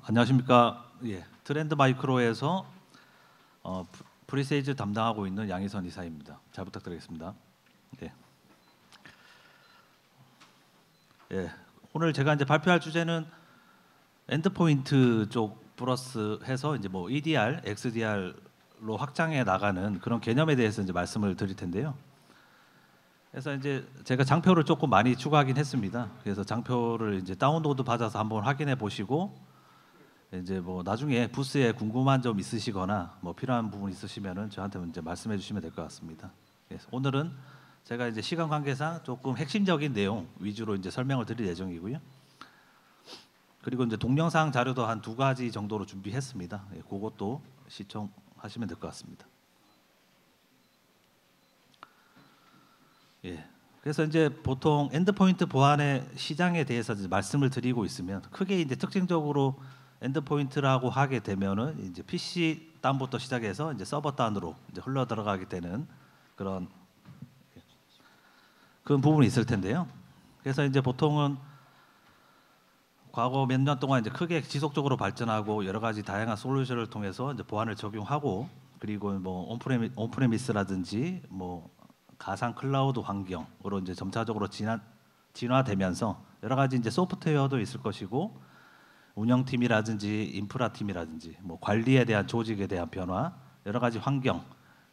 안녕하십니까. 예, 트렌드 마이크로에서 프리세일즈 담당하고 있는 양희선 이사입니다. 잘 부탁드리겠습니다. 예. 예, 오늘 제가 이제 발표할 주제는 엔드포인트 쪽 플러스 해서 이제 뭐 EDR, XDR로 확장해 나가는 그런 개념에 대해서 이제 말씀을 드릴 텐데요. 그래서 이제 제가 장표를 조금 많이 추가하긴 했습니다. 그래서 장표를 이제 다운로드 받아서 한번 확인해 보시고 이제 뭐 나중에 부스에 궁금한 점 있으시거나 뭐 필요한 부분 있으시면은 저한테 이제 말씀해 주시면 될 것 같습니다. 그래서 오늘은 제가 이제 시간 관계상 조금 핵심적인 내용 위주로 이제 설명을 드릴 예정이고요. 그리고 이제 동영상 자료도 한 2가지 정도로 준비했습니다. 예, 그것도 시청하시면 될 것 같습니다. 예. 그래서 이제 보통 엔드포인트 보안의 시장에 대해서 이제 말씀을 드리고 있으면 크게 이제 특징적으로 엔드포인트라고 하게 되면은 이제 PC 다운부터 시작해서 이제 서버 다운으로 이제 흘러 들어가게 되는 그런 부분이 있을 텐데요. 그래서 이제 보통은 과거 몇 년 동안 이제 크게 지속적으로 발전하고 여러 가지 다양한 솔루션을 통해서 이제 보안을 적용하고 그리고 뭐 온프레미스라든지 뭐 가상 클라우드 환경으로 이제 점차적으로 진화되면서 여러 가지 이제 소프트웨어도 있을 것이고 운영팀이라든지 인프라팀이라든지 뭐 관리에 대한 조직에 대한 변화, 여러 가지 환경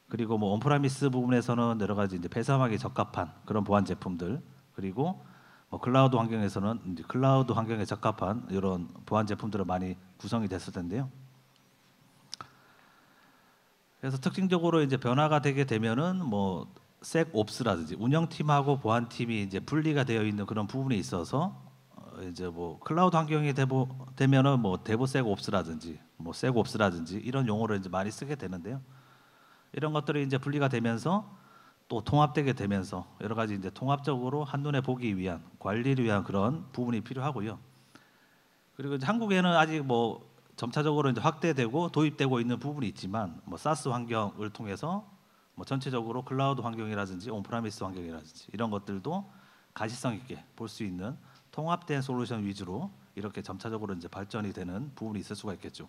그리고 뭐 온프라미스 부분에서는 여러 가지 이제 폐쇄하기 적합한 그런 보안 제품들 그리고 뭐 클라우드 환경에서는 이제 클라우드 환경에 적합한 이런 보안 제품들을 많이 구성이 됐을 텐데요. 그래서 특징적으로 이제 변화가 되게 되면은 뭐 섹옵스라든지 운영팀하고 보안팀이 이제 분리가 되어 있는 그런 부분이 있어서 이제 뭐 클라우드 환경이 되면은 뭐 데브섹옵스라든지 뭐 섹옵스라든지 이런 용어를 이제 많이 쓰게 되는데요. 이런 것들이 이제 분리가 되면서 또 통합되게 되면서 여러 가지 이제 통합적으로 한눈에 보기 위한 관리를 위한 그런 부분이 필요하고요. 그리고 이제 한국에는 아직 뭐 점차적으로 이제 확대되고 도입되고 있는 부분이 있지만 뭐 사스 환경을 통해서 뭐 전체적으로 클라우드 환경이라든지 온프라미스 환경이라든지 이런 것들도 가시성 있게 볼 수 있는 통합된 솔루션 위주로 이렇게 점차적으로 이제 발전이 되는 부분이 있을 수가 있겠죠.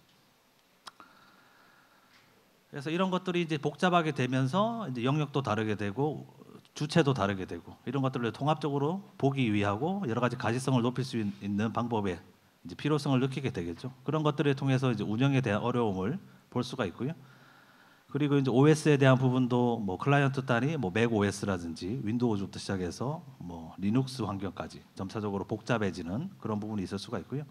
그래서 이런 것들이 이제 복잡하게 되면서 이제 영역도 다르게 되고 주체도 다르게 되고 이런 것들을 통합적으로 보기 위하고 여러 가지 가시성을 높일 수 있는 방법에 이제 필요성을 느끼게 되겠죠. 그런 것들을 통해서 이제 운영에 대한 어려움을 볼 수가 있고요. 그리고 이제 OS에 대한 부분도 뭐 클라이언트 단위 뭐 맥 OS라든지 윈도우즈부터 시작해서 뭐 리눅스 환경까지 점차적으로 복잡해지는 그런 부분이 있을 수가 있고요.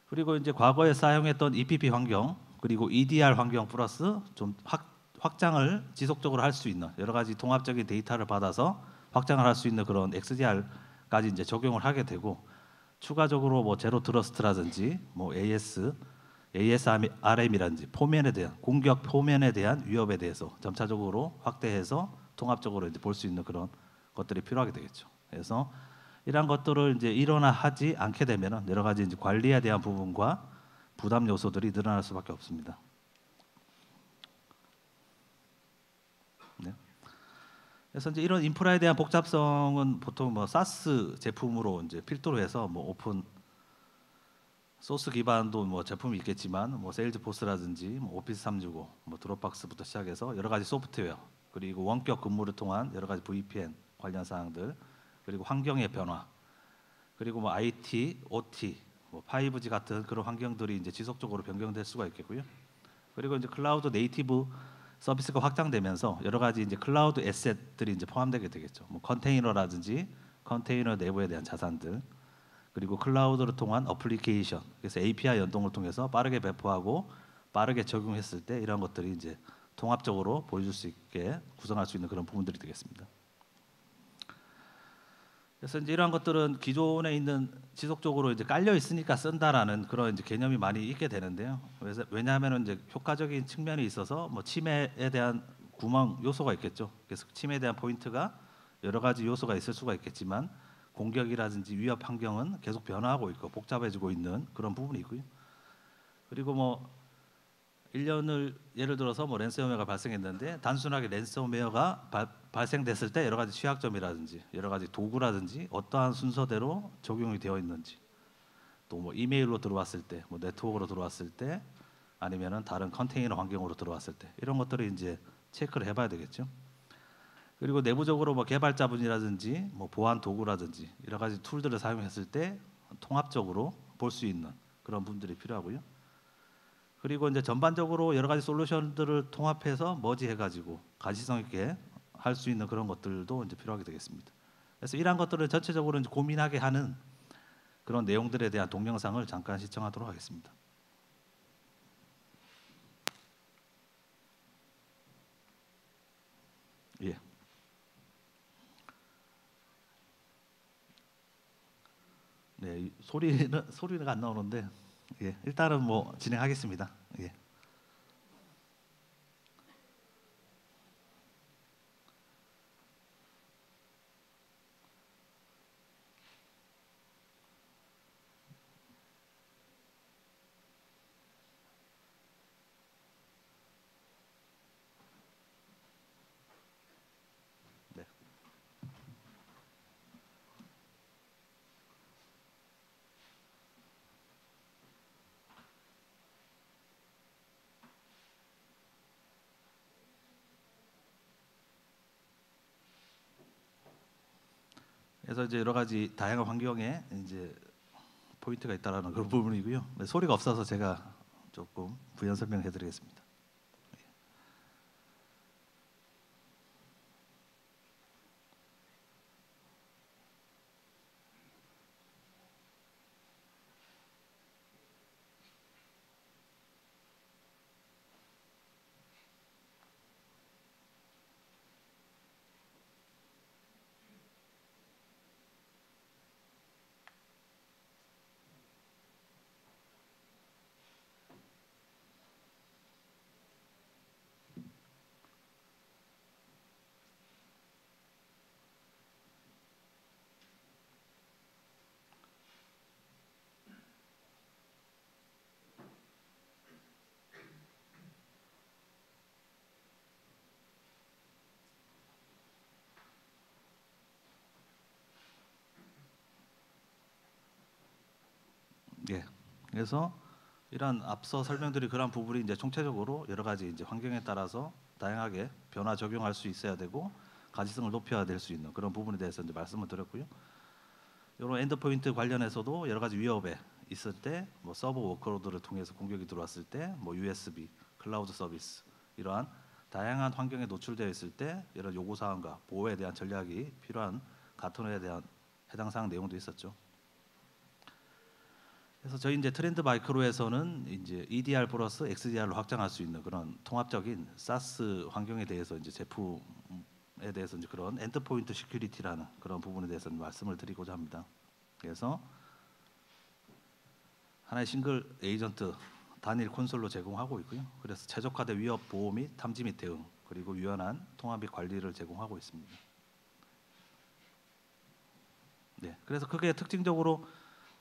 그리고 이제 과거에 사용했던 EPP 환경 그리고 EDR 환경 플러스 좀 확장을 지속적으로 할 수 있는 여러 가지 통합적인 데이터를 받아서 확장을 할 수 있는 그런 XDR까지 이제 적용을 하게 되고 추가적으로 뭐 제로 트러스트라든지 뭐 ASRM이라든지 포면에 대한 공격 포면에 대한 위협에 대해서 점차적으로 확대해서 통합적으로 이제 볼 수 있는 그런 것들이 필요하게 되겠죠. 그래서 이러한 것들을 이제 일어나지 않게 되면은 여러 가지 이제 관리에 대한 부분과 부담 요소들이 늘어날 수밖에 없습니다. 네. 그래서 이제 이런 인프라에 대한 복잡성은 보통 뭐 사스 제품으로 이제 필두로 해서 뭐 오픈 소스 기반도 뭐 제품이 있겠지만 뭐 세일즈포스라든지 뭐 오피스 365, 뭐 드롭박스부터 시작해서 여러 가지 소프트웨어 그리고 원격 근무를 통한 여러 가지 VPN 관련 사항들 그리고 환경의 변화 그리고 뭐 IT, OT, 뭐 5G 같은 그런 환경들이 이제 지속적으로 변경될 수가 있겠고요. 그리고 이제 클라우드 네이티브 서비스가 확장되면서 여러 가지 이제 클라우드 에셋들이 이제 포함되게 되겠죠. 뭐 컨테이너라든지 컨테이너 내부에 대한 자산들 그리고 클라우드를 통한 어플리케이션 그래서 API 연동을 통해서 빠르게 배포하고 빠르게 적용했을 때 이런 것들이 이제 통합적으로 보여줄 수 있게 구성할 수 있는 그런 부분들이 되겠습니다. 그래서 이제 이러한 것들은 기존에 있는 지속적으로 이제 깔려 있으니까 쓴다라는 그런 이제 개념이 많이 있게 되는데요. 그래서 왜냐하면 이제 효과적인 측면이 있어서 뭐 침해에 대한 구멍 요소가 있겠죠. 그래서 침해에 대한 포인트가 여러 가지 요소가 있을 수가 있겠지만 공격이라든지 위협 환경은 계속 변화하고 있고 복잡해지고 있는 그런 부분이 있고요. 그리고 뭐 1년을 예를 들어서 뭐 랜섬웨어가 발생했는데 단순하게 랜섬웨어가 발생됐을 때 여러 가지 취약점이라든지 여러 가지 도구라든지 어떠한 순서대로 적용이 되어 있는지 또 뭐 이메일로 들어왔을 때, 뭐 네트워크로 들어왔을 때, 아니면은 다른 컨테이너 환경으로 들어왔을 때 이런 것들을 이제 체크를 해봐야 되겠죠. 그리고 내부적으로 뭐 개발자분이라든지 뭐 보안 도구라든지 여러 가지 툴들을 사용했을 때 통합적으로 볼 수 있는 그런 분들이 필요하고요. 그리고 이제 전반적으로 여러 가지 솔루션들을 통합해서 머지해가지고 가시성 있게 할 수 있는 그런 것들도 이제 필요하게 되겠습니다. 그래서 이러한 것들을 전체적으로 이제 고민하게 하는 그런 내용들에 대한 동영상을 잠깐 시청하도록 하겠습니다. 예. 네, 소리는 안 나오는데, 예, 일단은 뭐 진행하겠습니다. 예. 네. 그래서 이제 여러 가지 다양한 환경에 이제 포인트가 있다라는 그런 부분이고요. 네, 소리가 없어서 제가 조금 부연 설명해드리겠습니다. 예. 그래서 이러한 앞서 설명드린 그런 부분이 이제 총체적으로 여러 가지 이제 환경에 따라서 다양하게 변화 적용할 수 있어야 되고 가시성을 높여야 될 수 있는 그런 부분에 대해서 이제 말씀을 드렸고요. 이런 엔드포인트 관련해서도 여러 가지 위협에 있을 때, 뭐 서버 워크로드를 통해서 공격이 들어왔을 때, 뭐 USB, 클라우드 서비스 이러한 다양한 환경에 노출되어 있을 때 이런 요구 사항과 보호에 대한 전략이 필요한 가토너에 대한 해당 사항 내용도 있었죠. 그래서 저희 이제 트렌드 마이크로에서는 이제 EDR 플러스 XDR로 확장할 수 있는 그런 통합적인 사스 환경에 대해서 이제 제품에 대해서 이제 그런 엔드포인트 시큐리티라는 그런 부분에 대해서 말씀을 드리고자 합니다. 그래서 하나의 싱글 에이전트 단일 콘솔로 제공하고 있고요. 그래서 최적화된 위협 보호 및 탐지 및 대응 그리고 유연한 통합 및 관리를 제공하고 있습니다. 네, 그래서 그게 특징적으로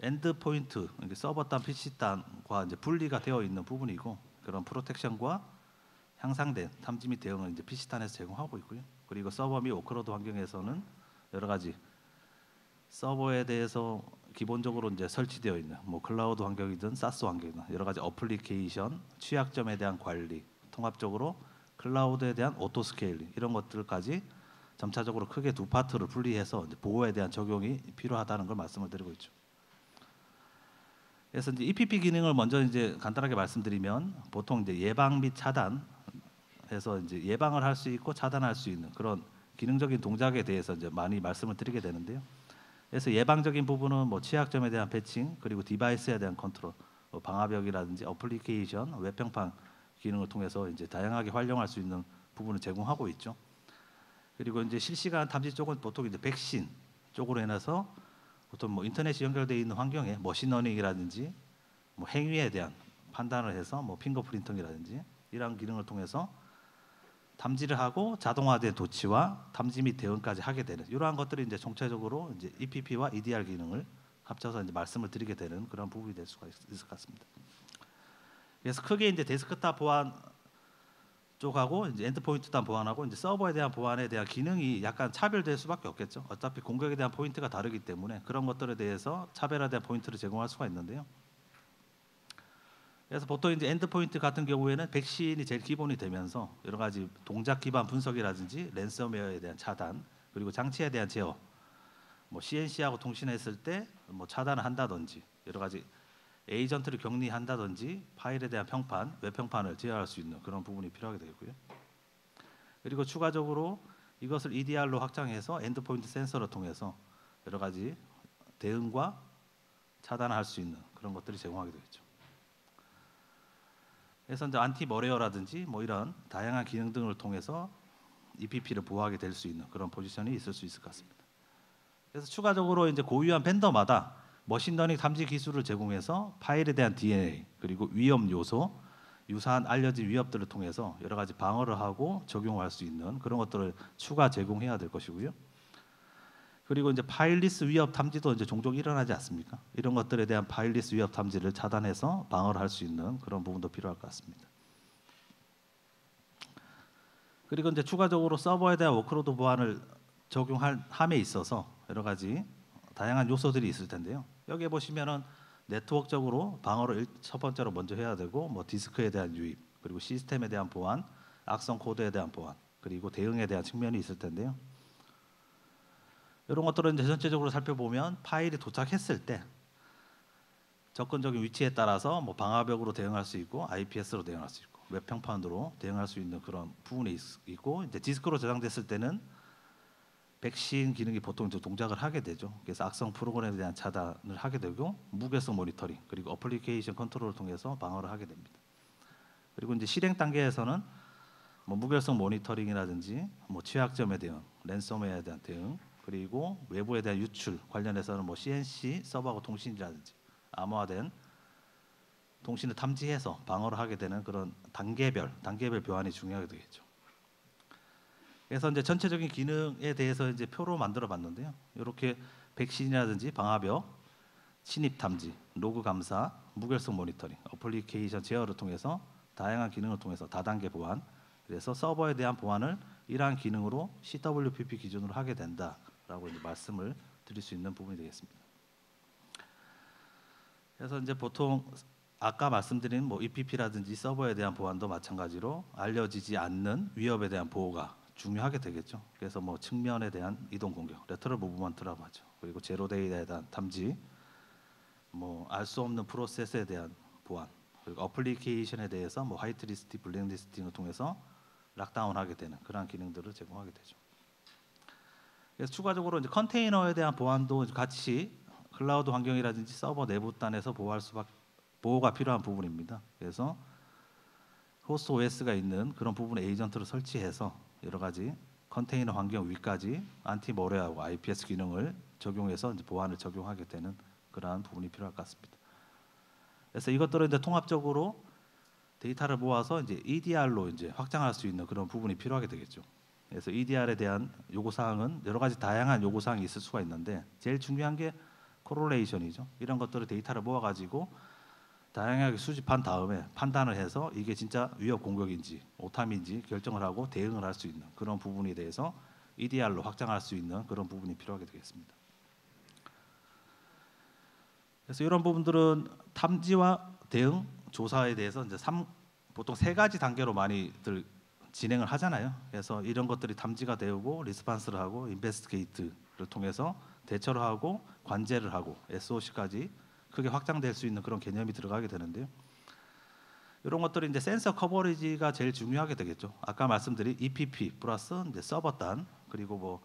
엔드 포인트, 서버 단, PC 단과 이제 분리가 되어 있는 부분이고 그런 프로텍션과 향상된 탐지 및 대응을 이제 PC 단에서 제공하고 있고요. 그리고 서버 및 워크로드 환경에서는 여러 가지 서버에 대해서 기본적으로 이제 설치되어 있는 뭐 클라우드 환경이든 사스 환경이든 여러 가지 어플리케이션, 취약점에 대한 관리, 통합적으로 클라우드에 대한 오토 스케일링 이런 것들까지 점차적으로 크게 두 파트를 분리해서 이제 보호에 대한 적용이 필요하다는 걸 말씀을 드리고 있죠. 그래서 이제 EPP 기능을 먼저 이제 간단하게 말씀드리면 보통 이제 예방 및 차단해서 이제 예방을 할 수 있고 차단할 수 있는 그런 기능적인 동작에 대해서 이제 많이 말씀을 드리게 되는데요. 그래서 예방적인 부분은 뭐 취약점에 대한 패칭 그리고 디바이스에 대한 컨트롤, 뭐 방화벽이라든지 어플리케이션, 웹평판 기능을 통해서 이제 다양하게 활용할 수 있는 부분을 제공하고 있죠. 그리고 이제 실시간 탐지 쪽은 보통 이제 백신 쪽으로 인해서 보통 뭐 인터넷이 연결되어 있는 환경에 머신러닝이라든지 뭐 행위에 대한 판단을 해서 뭐 핑거프린팅이라든지 이러한 기능을 통해서 탐지를 하고 자동화된 도치와 탐지 및 대응까지 하게 되는 이러한 것들이 이제 총체적으로 이제 EPP와 EDR 기능을 합쳐서 이제 말씀을 드리게 되는 그런 부분이 될 수가 있을 것 같습니다. 그래서 크게 이제 데스크탑 보안 쪽하고 이제 엔드포인트에 대한 보안하고 이제 서버에 대한 보안에 대한 기능이 약간 차별될 수밖에 없겠죠. 어차피 공격에 대한 포인트가 다르기 때문에 그런 것들에 대해서 차별화된 포인트를 제공할 수가 있는데요. 그래서 보통 이제 엔드포인트 같은 경우에는 백신이 제일 기본이 되면서 여러 가지 동작 기반 분석이라든지 랜섬웨어에 대한 차단, 그리고 장치에 대한 제어, 뭐 CNC하고 통신했을 때 뭐 차단을 한다든지 여러 가지 에이전트를 격리한다든지 파일에 대한 평판, 웹 평판을 제어할 수 있는 그런 부분이 필요하게 되고요. 그리고 추가적으로 이것을 EDR로 확장해서 엔드포인트 센서를 통해서 여러 가지 대응과 차단할 수 있는 그런 것들이 제공하게 되겠죠. 그래서 이제 안티머레어라든지 뭐 이런 다양한 기능 등을 통해서 EPP를 보호하게 될 수 있는 그런 포지션이 있을 수 있을 것 같습니다. 그래서 추가적으로 이제 고유한 벤더마다 머신러닝 탐지 기술을 제공해서 파일에 대한 DNA 그리고 위험 요소, 유사한 알려진 위협들을 통해서 여러 가지 방어를 하고 적용할 수 있는 그런 것들을 추가 제공해야 될 것이고요. 그리고 이제 파일리스 위협 탐지도 이제 종종 일어나지 않습니까? 이런 것들에 대한 파일리스 위협 탐지를 차단해서 방어를 할 수 있는 그런 부분도 필요할 것 같습니다. 그리고 이제 추가적으로 서버에 대한 워크로드 보안을 적용함에 있어서 여러 가지 다양한 요소들이 있을 텐데요. 여기에 보시면은 네트워크적으로 방어를 첫 번째로 먼저 해야 되고, 뭐 디스크에 대한 유입, 그리고 시스템에 대한 보안, 악성 코드에 대한 보안, 그리고 대응에 대한 측면이 있을 텐데요. 이런 것들은 이제 전체적으로 살펴보면 파일이 도착했을 때 접근적인 위치에 따라서 뭐 방화벽으로 대응할 수 있고, IPS로 대응할 수 있고, 웹 평판으로 대응할 수 있는 그런 부분이 있고, 이제 디스크로 저장됐을 때는 백신 기능이 보통 동작을 하게 되죠. 그래서 악성 프로그램에 대한 차단을 하게 되고, 무결성 모니터링 그리고 어플리케이션 컨트롤을 통해서 방어를 하게 됩니다. 그리고 이제 실행 단계에서는 뭐 무결성 모니터링이라든지 뭐 취약점에 대한 랜섬웨어에 대한 대응, 그리고 외부에 대한 유출 관련해서는 뭐 CNC 서버하고 통신이라든지 암호화된 통신을 탐지해서 방어를 하게 되는 그런 단계별 보안이 중요하게 되겠죠. 그래서 이제 전체적인 기능에 대해서 이제 표로 만들어 봤는데요. 이렇게 백신이라든지 방화벽, 침입 탐지, 로그 감사, 무결성 모니터링, 어플리케이션 제어를 통해서 다양한 기능을 통해서 다단계 보안, 그래서 서버에 대한 보안을 이러한 기능으로 CWPP 기준으로 하게 된다라고 이제 말씀을 드릴 수 있는 부분이 되겠습니다. 그래서 이제 보통 아까 말씀드린 뭐 EPP라든지 서버에 대한 보안도 마찬가지로 알려지지 않는 위협에 대한 보호가 중요하게 되겠죠. 그래서 뭐 측면에 대한 이동 공격, 레터럴 무브먼트라고 하죠. 그리고 제로 데이터에 대한 탐지, 뭐 알 수 없는 프로세스에 대한 보안, 그리고 어플리케이션에 대해서 뭐 화이트리스팅, 블랙리스팅을 통해서 락다운하게 되는 그러한 기능들을 제공하게 되죠. 그래서 추가적으로 이제 컨테이너에 대한 보안도 같이 클라우드 환경이라든지 서버 내부 단에서 보호가 필요한 부분입니다. 그래서 호스트 OS가 있는 그런 부분에 에이전트를 설치해서 여러 가지 컨테이너 환경 위까지 안티머레어하고 IPS 기능을 적용해서 이제 보안을 적용하게 되는 그러한 부분이 필요할 것 같습니다. 그래서 이것들을 이제 통합적으로 데이터를 모아서 이제 EDR로 이제 확장할 수 있는 그런 부분이 필요하게 되겠죠. 그래서 EDR에 대한 요구 사항은 여러 가지 다양한 요구 사항이 있을 수가 있는데 제일 중요한 게 코릴레이션이죠. 이런 것들을 데이터를 모아 가지고 다양하게 수집한 다음에 판단을 해서 이게 진짜 위협 공격인지 오탐인지 결정을 하고 대응을 할 수 있는 그런 부분에 대해서 EDR로 확장할 수 있는 그런 부분이 필요하게 되겠습니다. 그래서 이런 부분들은 탐지와 대응, 조사에 대해서 이제 보통 세 가지 단계로 많이들 진행을 하잖아요. 그래서 이런 것들이 탐지가 되고 리스판스를 하고 인베스티게이트를 통해서 대처를 하고 관제를 하고 SOC까지 크게 확장될 수 있는 그런 개념이 들어가게 되는데요. 이런 것들이 이제 센서 커버리지가 제일 중요하게 되겠죠. 아까 말씀드린 EPP 플러스 이제 서버단, 그리고 뭐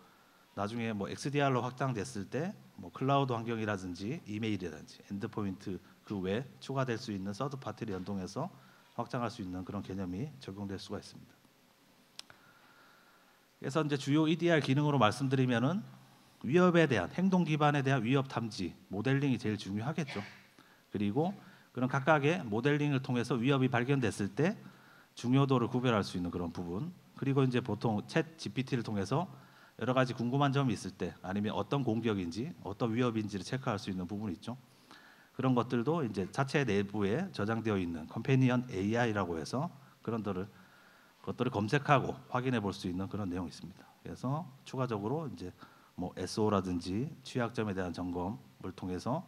나중에 뭐 XDR로 확장됐을 때 뭐 클라우드 환경이라든지 이메일이라든지 엔드포인트 그 외에 추가될 수 있는 서드 파티를 연동해서 확장할 수 있는 그런 개념이 적용될 수가 있습니다. 그래서 이제 주요 EDR 기능으로 말씀드리면은 위협에 대한 행동 기반에 대한 위협 탐지, 모델링이 제일 중요하겠죠. 그리고 그런 각각의 모델링을 통해서 위협이 발견됐을 때 중요도를 구별할 수 있는 그런 부분. 그리고 이제 보통 챗 GPT를 통해서 여러 가지 궁금한 점이 있을 때 아니면 어떤 공격인지 어떤 위협인지를 체크할 수 있는 부분이 있죠. 그런 것들도 이제 자체 내부에 저장되어 있는 컴패니언 AI라고 해서 그런들을 것들을 검색하고 확인해 볼 수 있는 그런 내용이 있습니다. 그래서 추가적으로 이제 뭐 SO라든지 취약점에 대한 점검을 통해서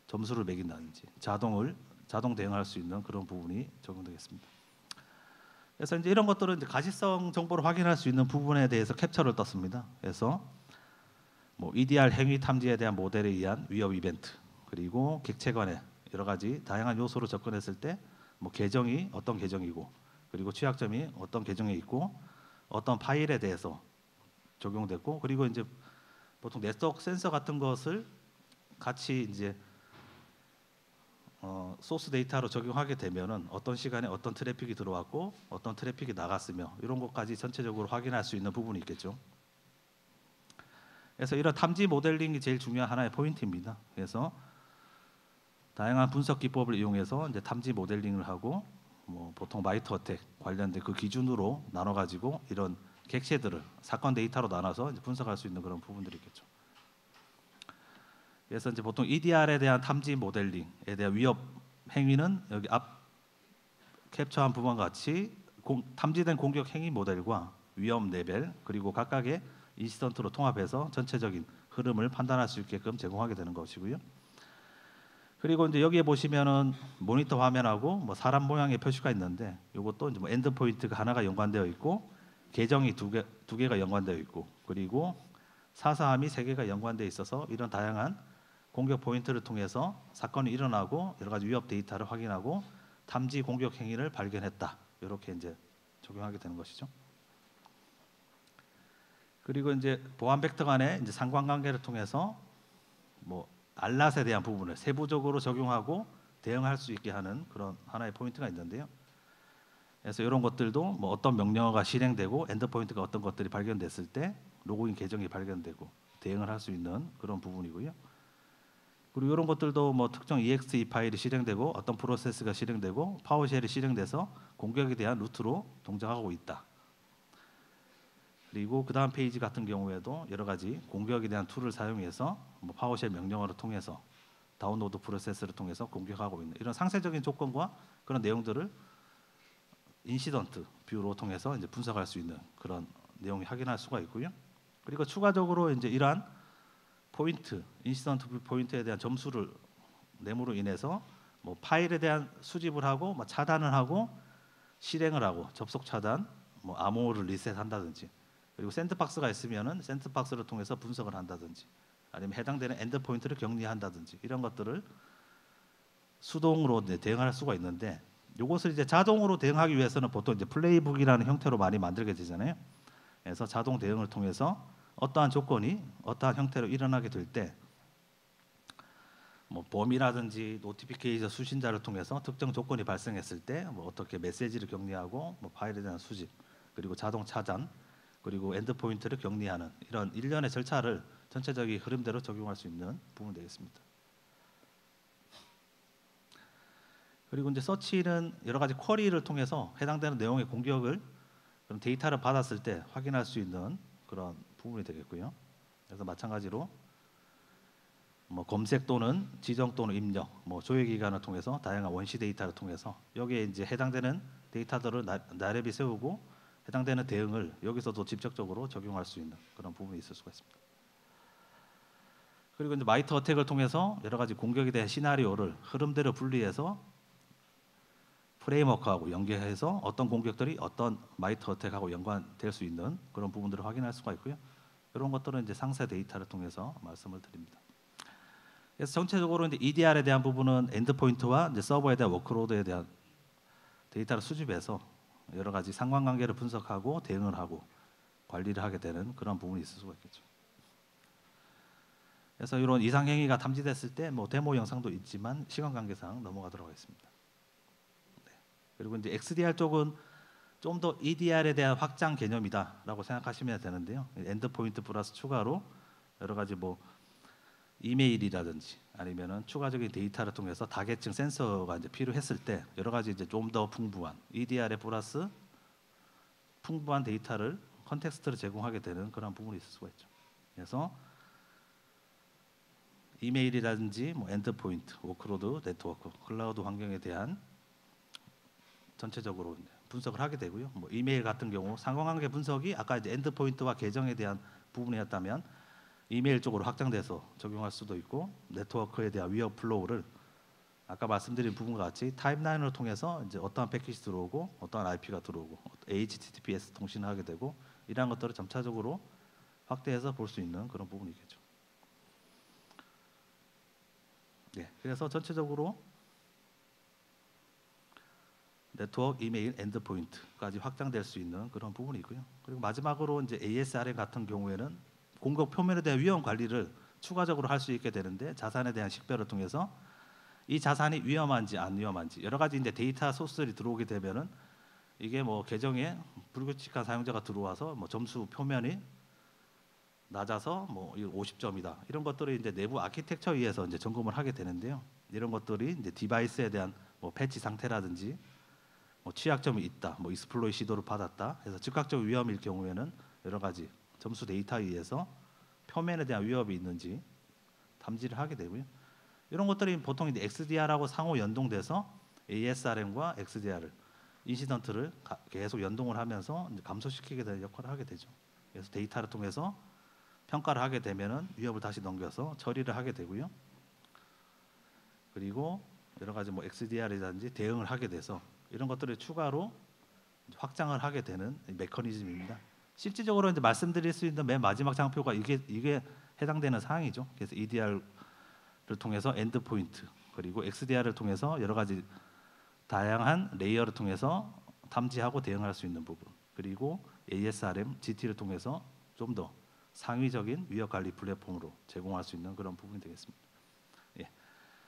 점수를 매긴다든지 자동 대응할 수 있는 그런 부분이 적용되겠습니다. 그래서 이제 이런 것들은 이제 가시성 정보를 확인할 수 있는 부분에 대해서 캡처를 떴습니다. 그래서 뭐 EDR 행위 탐지에 대한 모델에 의한 위협 이벤트, 그리고 객체관의 여러 가지 다양한 요소로 접근했을 때 뭐 계정이 어떤 계정이고, 그리고 취약점이 어떤 계정에 있고, 어떤 파일에 대해서 적용됐고, 그리고 이제 보통 네트워크 센서 같은 것을 같이 이제 소스 데이터로 적용하게 되면은 어떤 시간에 어떤 트래픽이 들어왔고 어떤 트래픽이 나갔으며 이런 것까지 전체적으로 확인할 수 있는 부분이 있겠죠. 그래서 이런 탐지 모델링이 제일 중요한 하나의 포인트입니다. 그래서 다양한 분석 기법을 이용해서 이제 탐지 모델링을 하고, 뭐 보통 마이트 어택 관련된 그 기준으로 나눠 가지고 이런 객체들을 사건 데이터로 나눠서 이제 분석할 수 있는 그런 부분들이 있겠죠. 그래서 이제 보통 EDR에 대한 탐지 모델링에 대한 위협 행위는 여기 앞 캡처한 부분과 같이 탐지된 공격 행위 모델과 위험 레벨, 그리고 각각의 인시던트로 통합해서 전체적인 흐름을 판단할 수 있게끔 제공하게 되는 것이고요. 그리고 이제 여기에 보시면은 모니터 화면하고 뭐 사람 모양의 표시가 있는데, 이것도 이제 뭐 엔드 포인트가 하나가 연관되어 있고, 계정이 두 개가 연관되어 있고, 그리고 사사함이 세 개가 연관되어 있어서 이런 다양한 공격 포인트를 통해서 사건이 일어나고 여러 가지 위협 데이터를 확인하고 탐지 공격 행위를 발견했다, 이렇게 이제 적용하게 되는 것이죠. 그리고 이제 보안 벡터 간의 이제 상관관계를 통해서 뭐 알랏에 대한 부분을 세부적으로 적용하고 대응할 수 있게 하는 그런 하나의 포인트가 있는데요. 그래서 이런 것들도 뭐 어떤 명령어가 실행되고 엔드포인트가 어떤 것들이 발견됐을 때 로그인 계정이 발견되고 대응을 할 수 있는 그런 부분이고요. 그리고 이런 것들도 뭐 특정 exe 파일이 실행되고 어떤 프로세스가 실행되고 파워쉘이 실행돼서 공격에 대한 루트로 동작하고 있다. 그리고 그 다음 페이지 같은 경우에도 여러 가지 공격에 대한 툴을 사용해서 뭐 파워쉘 명령어를 통해서 다운로드 프로세스를 통해서 공격하고 있는 이런 상세적인 조건과 그런 내용들을 인시던트 뷰로 통해서 이제 분석할 수 있는 그런 내용이 확인할 수가 있고요. 그리고 추가적으로 이제 이러한 포인트, 인시던트 뷰 포인트에 대한 점수를 내므로 인해서 뭐 파일에 대한 수집을 하고 뭐 차단을 하고 실행을 하고 접속 차단, 뭐 암호를 리셋한다든지, 그리고 샌드박스가 있으면은 샌드박스를 통해서 분석을 한다든지, 아니면 해당되는 엔드 포인트를 격리한다든지 이런 것들을 수동으로 대응할 수가 있는데, 이것을 이제 자동으로 대응하기 위해서는 보통 이제 플레이북이라는 형태로 많이 만들게 되잖아요. 그래서 자동 대응을 통해서 어떠한 조건이 어떠한 형태로 일어나게 될 때 뭐 범위라든지 노티피케이션 수신자를 통해서 특정 조건이 발생했을 때 뭐 어떻게 메시지를 격리하고 뭐 파일에 대한 수집, 그리고 자동 차단, 그리고 엔드 포인트를 격리하는 이런 일련의 절차를 전체적인 흐름대로 적용할 수 있는 부분이 되겠습니다. 그리고 이제 서치는 여러 가지 쿼리를 통해서 해당되는 내용의 공격을 그런 데이터를 받았을 때 확인할 수 있는 그런 부분이 되겠고요. 그래서 마찬가지로 뭐 검색 또는 지정 또는 입력, 뭐 조회 기관을 통해서 다양한 원시 데이터를 통해서 여기에 이제 해당되는 데이터들을 나래비 세우고 해당되는 대응을 여기서도 직접적으로 적용할 수 있는 그런 부분이 있을 수가 있습니다. 그리고 이제 마이트 어택을 통해서 여러 가지 공격에 대한 시나리오를 흐름대로 분리해서 프레임워크하고 연계해서 어떤 공격들이 어떤 마이트 어택하고 연관될 수 있는 그런 부분들을 확인할 수가 있고요. 이런 것들은 이제 상세 데이터를 통해서 말씀을 드립니다. 그래서 전체적으로 이제 EDR에 대한 부분은 엔드포인트와 이제 서버에 대한 워크로드에 대한 데이터를 수집해서 여러 가지 상관관계를 분석하고 대응을 하고 관리를 하게 되는 그런 부분이 있을 수가 있겠죠. 그래서 이런 이상 행위가 탐지됐을 때 뭐 데모 영상도 있지만 시간 관계상 넘어가도록 하겠습니다. 네. 그리고 이제 XDR 쪽은 좀 더 EDR에 대한 확장 개념이다라고 생각하시면 되는데요. 엔드포인트 플러스 추가로 여러 가지 뭐 이메일이라든지 아니면은 추가적인 데이터를 통해서 다계층 센서가 이제 필요했을 때 여러 가지 이제 좀 더 풍부한 EDR에 플러스 풍부한 데이터를 컨텍스트를 제공하게 되는 그런 부분이 있을 수가 있죠. 그래서 이메일이라든지 뭐 엔드포인트, 워크로드, 네트워크, 클라우드 환경에 대한 전체적으로 분석을 하게 되고요. 뭐 이메일 같은 경우 상호관계 분석이 아까 이제 엔드포인트와 계정에 대한 부분이었다면 이메일 쪽으로 확장돼서 적용할 수도 있고, 네트워크에 대한 위협 플로우를 아까 말씀드린 부분과 같이 타임라인을 통해서 이제 어떠한 패킷이 들어오고 어떠한 IP가 들어오고 HTTPS 통신을 하게 되고 이러한 것들을 점차적으로 확대해서 볼 수 있는 그런 부분이겠죠. 네, 그래서 전체적으로 네트워크, 이메일, 엔드포인트까지 확장될 수 있는 그런 부분이고요. 그리고 마지막으로 이제 ASRM 같은 경우에는 공격 표면에 대한 위험 관리를 추가적으로 할 수 있게 되는데, 자산에 대한 식별을 통해서 이 자산이 위험한지 안 위험한지 여러 가지 이제 데이터 소스들이 들어오게 되면은 이게 뭐 계정에 불규칙한 사용자가 들어와서 뭐 점수 표면이 낮아서 뭐 50점이다 이런 것들을 이제 내부 아키텍처에 의해서 이제 점검을 하게 되는데요. 이런 것들이 이제 디바이스에 대한 뭐 패치 상태라든지 뭐 취약점이 있다, 뭐 익스플로이 시도를 받았다 해서 즉각적 위험일 경우에는 여러 가지 점수 데이터에 의해서 표면에 대한 위협이 있는지 탐지를 하게 되고요. 이런 것들이 보통 이제 XDR하고 상호 연동돼서 ASRM과 XDR 인시던트를 계속 연동을 하면서 이제 감소시키게 되는 역할을 하게 되죠. 그래서 데이터를 통해서 평가를 하게 되면은 위협을 다시 넘겨서 처리를 하게 되고요. 그리고 여러 가지 뭐 XDR이라든지 대응을 하게 돼서 이런 것들을 추가로 확장을 하게 되는 메커니즘입니다. 실질적으로 이제 말씀드릴 수 있는 맨 마지막 장표가 이게 해당되는 사항이죠. 그래서 EDR을 통해서 엔드포인트 그리고 XDR을 통해서 여러 가지 다양한 레이어를 통해서 탐지하고 대응할 수 있는 부분, 그리고 ASRM, GT를 통해서 좀 더 상위적인 위협 관리 플랫폼으로 제공할 수 있는 그런 부분이 되겠습니다. 예.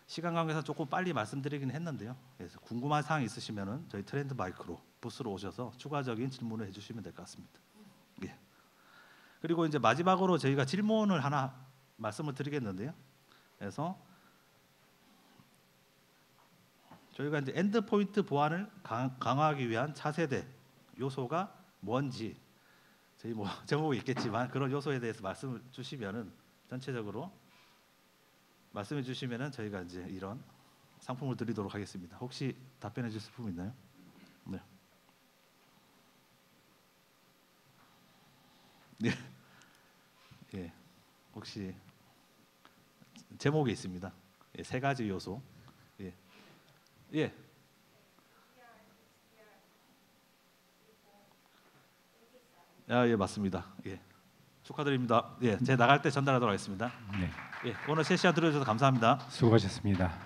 시간 관계상 조금 빨리 말씀드리긴 했는데요. 그래서 궁금한 사항 있으시면은 저희 트렌드 마이크로 부스로 오셔서 추가적인 질문을 해주시면 될 것 같습니다. 예. 그리고 이제 마지막으로 저희가 질문을 하나 말씀을 드리겠는데요. 그래서 저희가 이제 엔드포인트 보안을 강화하기 위한 차세대 요소가 뭔지 저희 뭐 제목이 있겠지만 그런 요소에 대해서 말씀을 주시면은 전체적으로 말씀해 주시면은 저희가 이제 이런 상품을 드리도록 하겠습니다. 혹시 답변해 주실 부분 있나요? 네. 네. 예. 혹시 제목이 있습니다. 예, 세 가지 요소. 예. 예. 아, 예, 맞습니다. 예. 축하드립니다. 예, 제가 나갈 때 전달하도록 하겠습니다. 네, 예, 오늘 세시간 들어주셔서 감사합니다. 수고하셨습니다.